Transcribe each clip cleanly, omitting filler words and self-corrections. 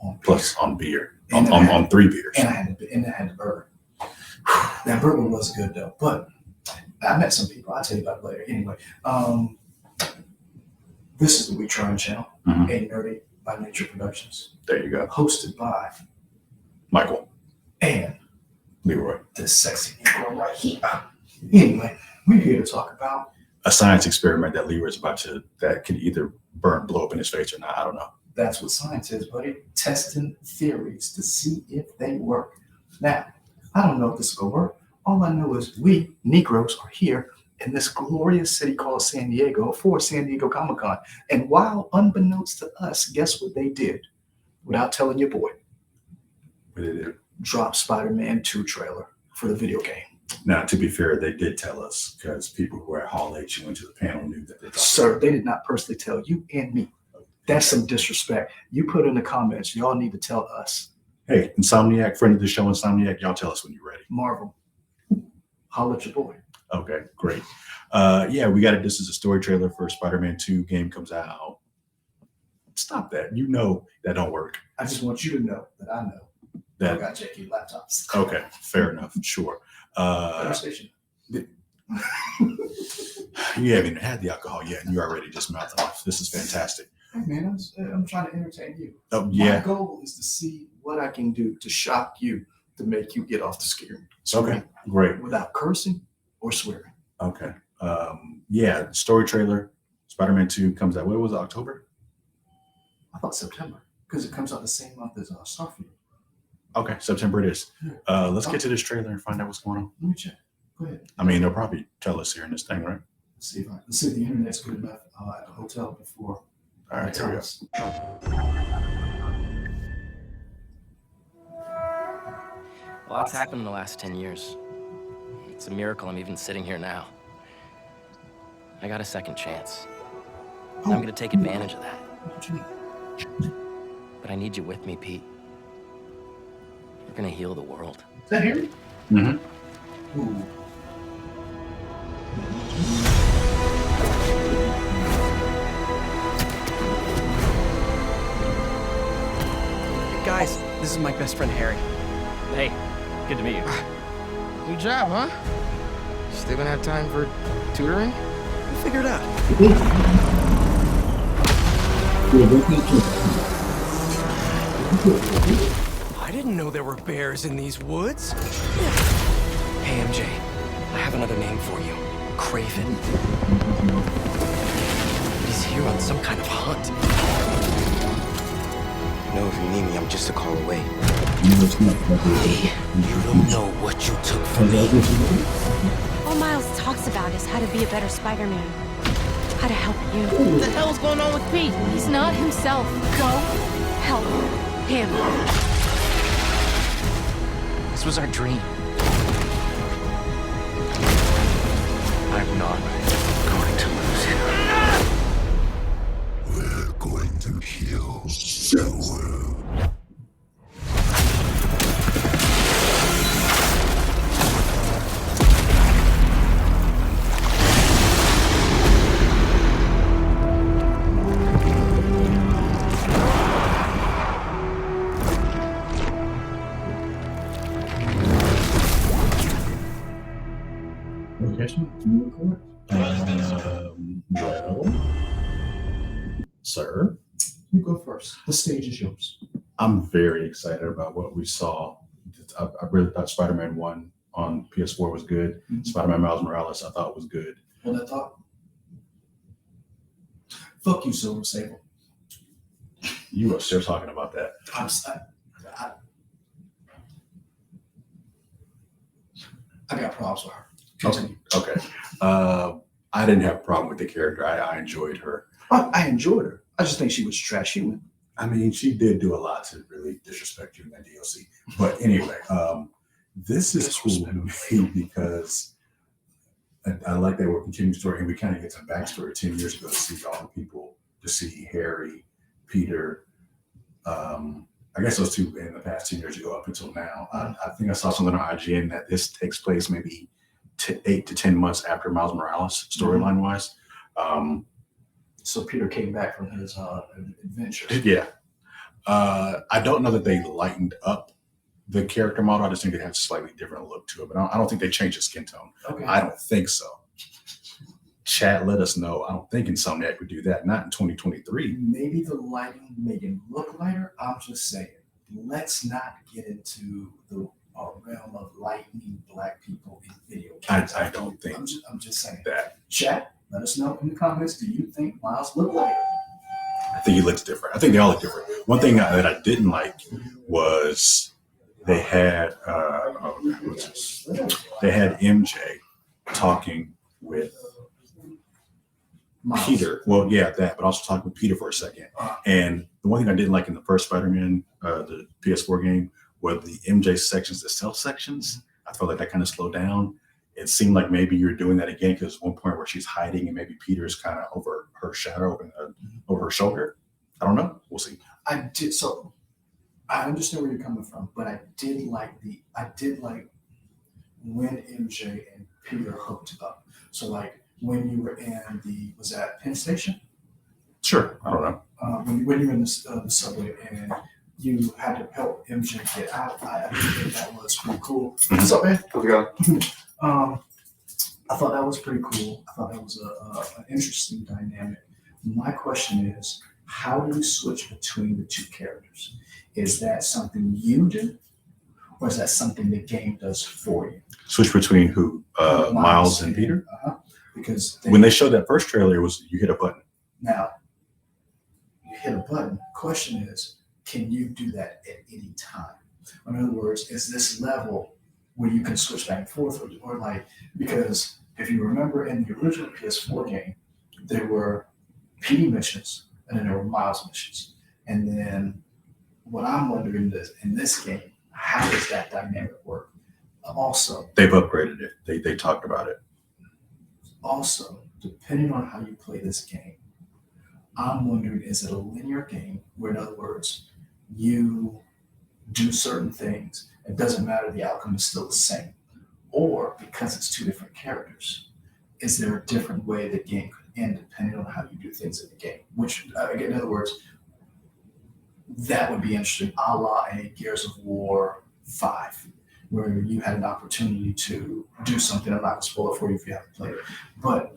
on beer. Plus on beer. And On 3 beers. And I had the burger. That burger was good though. But I met some people. I'll tell you about it later. Anyway, this is the We Trying channel, A Nerdy by Nature Productions. There you go. Hosted by Michael and Leroy. The sexy Negro right here. Anyway, we're here to talk about a science experiment that Leroy's that can either blow up in his face or not. I don't know. That's what science is, buddy. Testing theories to see if they work. Now, I don't know if this will work. All I know is we, Negroes, are here in this glorious city called San Diego for San Diego Comic-Con. And while unbeknownst to us, guess what they did? Without telling your boy. What did they do? Drop Spider-Man 2 trailer for the video game. Now, to be fair, they did tell us because people who were at Hall H and went to the panel knew that they dropped. Sir, they did not personally tell you and me. That's some disrespect. You put in the comments, y'all need to tell us. Hey, Insomniac, friend of the show, Insomniac, y'all tell us when you're ready. Marvel, holla at your boy. Okay, great. Yeah, we got it. This is a story trailer for Spider-Man 2 game comes out. Stop that. You know that don't work. I just want you to know that I know that I got JK laptops. Okay, fair enough. Sure. Station. You haven't even had the alcohol yet, and you're already just mouthing off. This is fantastic. Hey man, I'm trying to entertain you. Oh yeah. My goal is to see what I can do to shock you, to make you get off the screen. Okay, great. Without cursing or swearing. Okay. Yeah, story trailer. Spider-Man 2 comes out. What was it, October? I thought September, because it comes out the same month as Starfield. Okay, September it is. Let's get to this trailer and find out what's going on. Let me check. Go ahead. I mean, they'll probably tell us here in this thing, right? Let's see if the internet's good enough at the hotel before. All right, here we go. A lot's happened in the last 10 years. It's a miracle I'm even sitting here now. I got a second chance. And I'm gonna take advantage of that. But I need you with me, Pete. We're gonna heal the world. Is that here? Mm-hmm. Ooh. Guys, this is my best friend Harry. Hey, good to meet you. New job, huh? Still gonna have time for tutoring? We'll figure it out. I didn't know there were bears in these woods. Hey, MJ, I have another name for you. Craven. He's here on some kind of hunt. No, if you need me, I'm just a call away. Hey, you don't know what you took from me. All Miles talks about is how to be a better Spider-Man. How to help you. What the hell's going on with Pete? He's not himself. Go help him. This was our dream. I'm not going to lose him. We're going to heal the world. Well, sir, You go first. The stage is yours. I'm very excited about what we saw. I really thought Spider-Man 1 on PS4 was good. Mm-hmm. Spider-Man Miles Morales I thought was good. Hold that thought. Fuck you, Silver Sable. You are still talking about that. I got problems with her. Continue. Okay. I didn't have a problem with the character. I enjoyed her. I enjoyed her. I just think she was trash human. I mean, she did do a lot to really disrespect you in that DLC. But anyway, this is cool to me because I like that we're continuing the story and we kind of get some backstory 10 years ago to see all the people, to see Harry, Peter, I guess those two in the past 10 years ago up until now. I think I saw something on IGN that this takes place maybe 8 to 10 months after Miles Morales, storyline wise. So Peter came back from his adventure. Yeah. I don't know that they lightened up the character model. I just think it has a slightly different look to it, but I don't think they changed the skin tone. Okay. I don't think so. Chat, let us know. I don't think Insomniac would do that. Not in 2023. Maybe the lighting made it look lighter. I'm just saying, let's not get into the realm of lightening black people in video games. I don't think I'm just saying. that. Chat, let us know in the comments. Do you think Miles looked lighter? I think he looks different. I think they all look different. One thing that I didn't like was they had MJ talking with Miles. Peter. Well, yeah, that, but also talking with Peter for a second. And the one thing I didn't like in the first Spider-Man, the PS4 game, were the MJ sections, the stealth sections. I felt like that kind of slowed down. It seemed like maybe you're doing that again because one point where she's hiding and maybe Peter's kind of over her shadow and over her shoulder. I don't know. We'll see. I did so. I understand where you're coming from, but I did like when MJ and Peter hooked up. So like when you were in was that Penn Station? Sure. I don't know. When you were in the subway and you had to help MJ get out, I think that was pretty cool. What's up, man? How's it going? I thought that was pretty cool. I thought that was an interesting dynamic. My question is, how do you switch between the two characters? Is that something you do, or is that something the game does for you? Switch between who? Miles and Peter? Because When they showed that first trailer, it was you hit a button. now you hit a button. Question is, can you do that at any time? In other words, is this level where you can switch back and forth, or like, because if you remember in the original PS4 game, there were PD missions and then there were Miles missions. And then what I'm wondering is, in this game, how does that dynamic work? Also, They've upgraded it. They talked about it. Also, depending on how you play this game, I'm wondering, is it a linear game where, in other words, you do certain things, it doesn't matter, the outcome is still the same? Or because it's two different characters, is there a different way the game could end depending on how you do things in the game? Which, again, in other words, that would be interesting, a la a Gears of War 5, where you had an opportunity to do something. I'm not going to spoil it for you if you haven't played it. But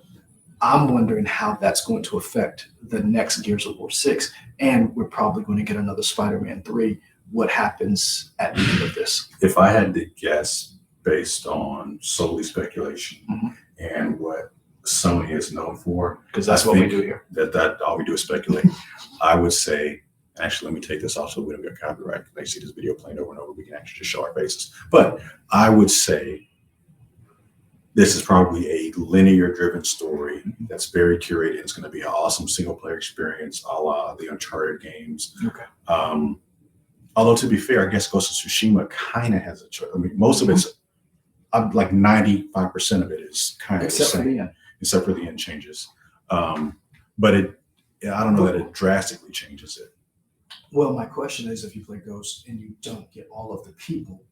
I'm wondering how that's going to affect the next Gears of War 6. And we're probably going to get another Spider-Man 3. What happens at the end of this? If I had to guess based on solely speculation Mhm. and what Sony is known for, Because that's I what we think do here. that all we do is speculate. I would say, actually, let me take this off so we don't get copyright. They see this video playing over and over. We can actually just show our faces. But I would say this is probably a linear driven story that's very curated. It's going to be an awesome single player experience, a la the Uncharted games. Okay. Although to be fair, I guess Ghost of Tsushima kind of has a choice. I mean, most of it's like 95% of it is kind of Except the for same, the end. except for the end changes. But I don't know that it drastically changes it. Well, my question is, if you play Ghost and you don't get all of the people,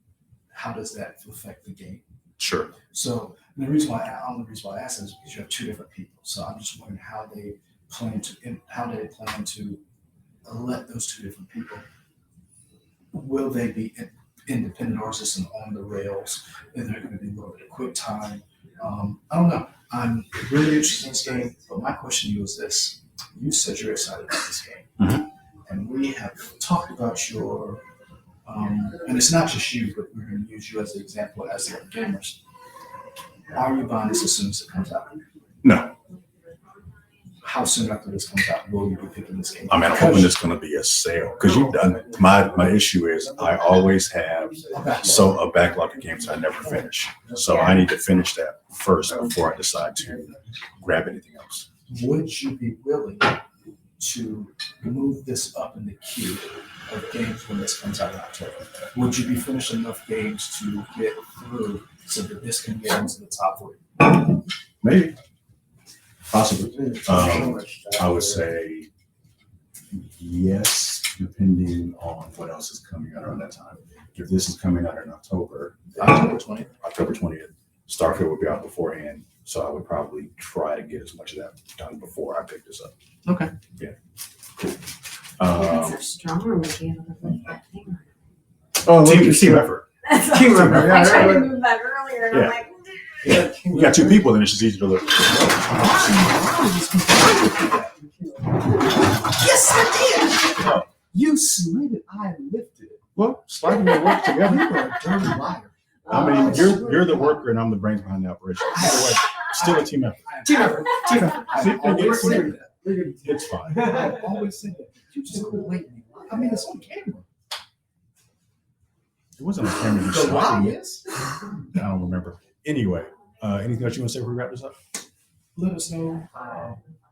how does that affect the game? Sure. So the only reason why I ask is because you have two different people. So I'm just wondering how they plan to let those two different people. Will they be independent, or is this an on the rails? Is there going to be a little bit of quick time? I don't know. I'm really interested in this game, but my question to you is this: you said you're excited about this game, Mhm. and we have talked about your. And it's not just you, but we're going to use you as an example as the gamers. Are you buying this as soon as it comes out? No. How soon after this comes out will you be picking this game? I mean, I'm hoping it's going to be a sale because you've done it. My issue is I always have a backlog of games I never finish. So I need to finish that first before I decide to grab anything else. Would you be willing to move this up in the queue of games when this comes out in October? Would you be finishing enough games to get through so that this can get into the top 40? Maybe. Possibly. I would say yes, depending on what else is coming out around that time. If this is coming out in October, October 20th. October 20th, Starfield will be out beforehand. So I would probably try to get as much of that done before I pick this up. Okay. Yeah. Cool. Um, stronger when we able to lift that camera. Oh, look, team effort. Team effort, yeah, I tried yeah, to move that earlier, and Yeah. I'm like, Yeah. You got 2 people, then it's just easy to lift. Yes, I did. You slid it. I lifted it. Well, sliding may work You together. are a dirty liar. I mean, you're the worker and I'm the brains behind the operation. Either way, still a team effort. Team effort. Team effort. See, I've always said that. It's fine. I've always said that. You just blatantly lie. I mean, it's on camera. It wasn't on camera. You The lie slapped me. is. I don't remember. Anyway, anything else you want to say before we wrap this up? Let us know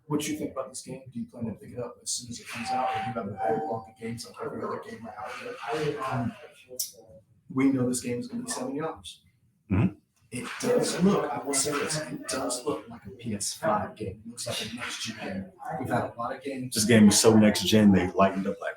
what you think about this game. Do you plan to pick it up as soon as it comes out, or do you have a backlog of games like every other game out there? We know this game is going to be $70. Mhm. It does look, I will say this, it does look like a PS5 game. It looks like a next gen game. We've had a lot of games. This game is so next gen, they lightened up like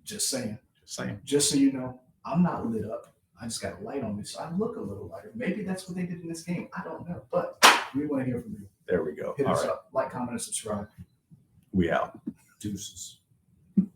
Just saying. just saying. Just so you know, I'm not lit up. I just got a light on me, so I look a little lighter. Maybe that's what they did in this game. I don't know, but we want to hear from you. There we go. Hit All us right. up, like, comment, and subscribe. We out. Deuces.